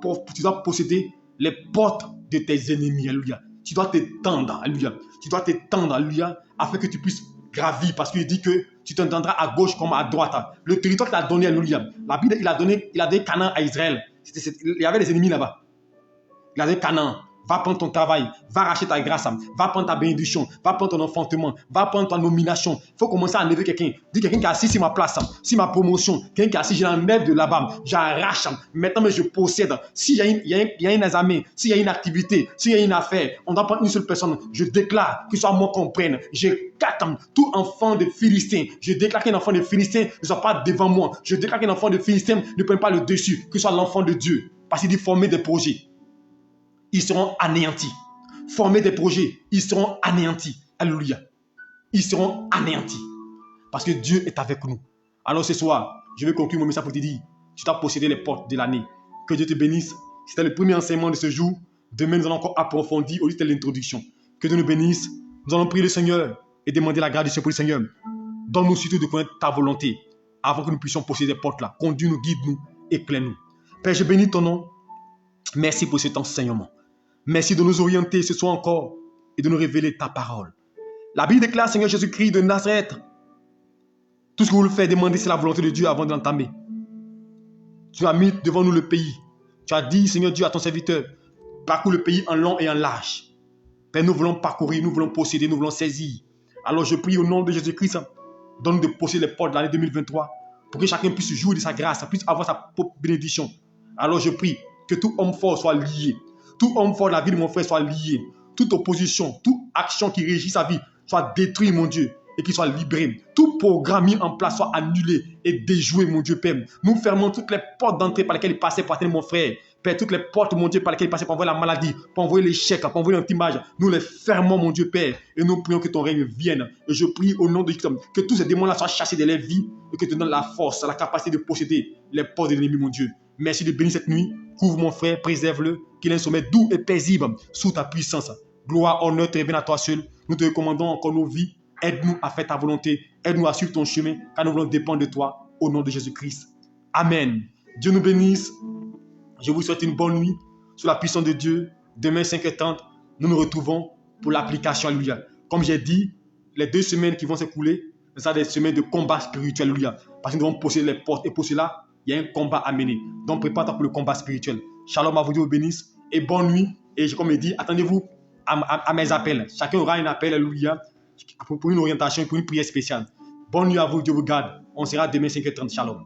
posséder les portes de tes ennemis. Alléluia. Tu dois t'étendre. Alléluia. Tu dois t'étendre. Alléluia. Afin que tu puisses gravir. Parce qu'il dit que tu t'entendras à gauche comme à droite. Le territoire qu'il a donné. Alléluia. La Bible, il a donné Canaan à Israël. Il y avait des ennemis là-bas. Il y avait Canaan. va prendre ton travail, va racheter ta grâce, va prendre ta bénédiction, va prendre ton enfantement, va prendre ta nomination. Il faut commencer à enlever quelqu'un. Dis quelqu'un qui est assis sur ma place, sur ma promotion, quelqu'un qui est assis, je l'enlève de là-bas, j'arrache. Maintenant, mais je possède. S'il y a un examen, s'il y a une activité, s'il y a une affaire, on doit prendre une seule personne. Je déclare que ce soit moi qu'on prenne. Je carte tout enfant de Philistin. Je déclare qu'un enfant de Philistin ne soit pas devant moi. Je déclare qu'un enfant de Philistin ne prenne pas le dessus, que ce soit l'enfant de Dieu. Parce qu'il dit former des projets. Ils seront anéantis. Former des projets, ils seront anéantis. Alléluia. Ils seront anéantis. Parce que Dieu est avec nous. Alors ce soir, je vais conclure mon message pour te dire, tu dois posséder les portes de l'année. Que Dieu te bénisse. C'était le premier enseignement de ce jour. Demain, nous allons encore approfondir. Aujourd'hui, c'était l'introduction. Que Dieu nous bénisse. Nous allons prier le Seigneur et demander la grâce du Seigneur pour le Seigneur. Donne-nous surtout de connaître ta volonté avant que nous puissions posséder ces portes-là. Conduis-nous, guide-nous, éclaire-nous. Père, je bénis ton nom. Merci pour cet enseignement. Merci de nous orienter ce soir encore et de nous révéler ta parole. La Bible déclare, Seigneur Jésus-Christ de Nazareth, tout ce que vous voulez faire, demandez, c'est la volonté de Dieu avant de l'entamer. Tu as mis devant nous le pays. Tu as dit, Seigneur Dieu, à ton serviteur, parcours le pays en long et en large. Père, nous voulons parcourir, nous voulons posséder, nous voulons saisir. Alors je prie au nom de Jésus-Christ, donne-nous de posséder les portes de l'année 2023 pour que chacun puisse jouir de sa grâce, puisse avoir sa propre bénédiction. Alors je prie que tout homme fort soit lié. Tout homme fort de la vie de mon frère soit lié. Toute opposition, toute action qui régit sa vie soit détruite, mon Dieu, et qu'il soit libéré. Tout programme mis en place soit annulé et déjoué, mon Dieu Père. Nous fermons toutes les portes d'entrée par lesquelles il passait pour atteindre mon frère. Père, toutes les portes, mon Dieu, par lesquelles il passait pour envoyer la maladie, pour envoyer l'échec, pour envoyer l'antimage. Nous les fermons, mon Dieu Père, et nous prions que ton règne vienne. Et je prie au nom de Christ que tous ces démons-là soient chassés de leur vie et que tu donnes la force, la capacité de posséder les portes de l'ennemi, mon Dieu. Merci de bénir cette nuit. Couvre mon frère, préserve-le, qu'il ait un sommeil doux et paisible sous ta puissance. Gloire, honneur te reviennent à toi seul. Nous te recommandons encore nos vies. Aide-nous à faire ta volonté. Aide-nous à suivre ton chemin, car nous voulons dépendre de toi. Au nom de Jésus-Christ. Amen. Dieu nous bénisse. Je vous souhaite une bonne nuit. Sous la puissance de Dieu, demain 5h30, nous nous retrouvons pour l'application. Alléluia. Comme j'ai dit, les 2 semaines qui vont s'écouler, ce sont des semaines de combat spirituel. Alléluia. Parce que nous devons posséder les portes. Et pour cela, il y a un combat à mener. Donc prépare-toi pour le combat spirituel. Shalom à vous, Dieu vous bénisse. Et bonne nuit. Et comme je dis, attendez-vous à mes appels. Chacun aura un appel, alléluia, pour une orientation, pour une prière spéciale. Bonne nuit à vous, Dieu vous garde. On sera demain 5h30. Shalom.